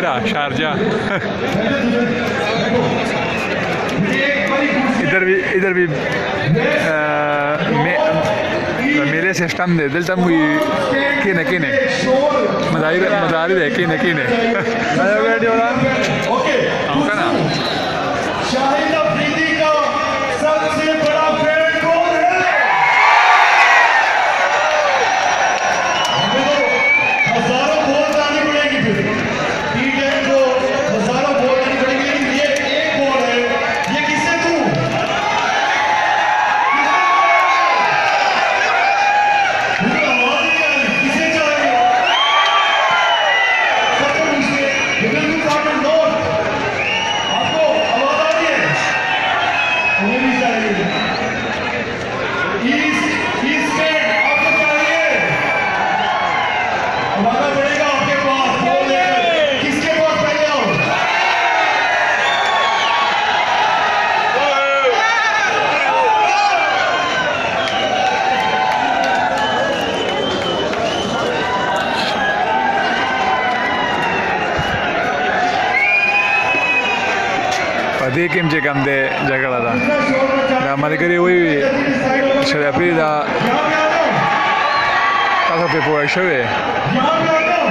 Fujairah Sharjah इधर भी मेरे सिस्टम दे दिल तम हुई किने किने मदारी दे किने किने हमका ना शाहिद अफरीदी का सबसे बड़ा फैन कौन है? हमें तो हजारों बॉल डालनी पड़ेगी फिर टी10 को हजारों बॉल डालनी पड़ेगी लेकिन ये एक बॉल है ये किसे दूं? मुझे आवाज नहीं आ रही किसे चाहिए? सबसे पूछिए विलन सामने नोट आपको आवाज आ रही है? मुझे भी चाहिए ईस्ट आपको चाहिए हमारा बढ़ेगा आपके पास बॉल लेकर किसके पास पहले आओ पति किम जे कम दे जगह था ना मत करी हुई शराबी दा यहाँ पे आ जाओ तासा पे पोए शवे यहाँ पे आ जाओ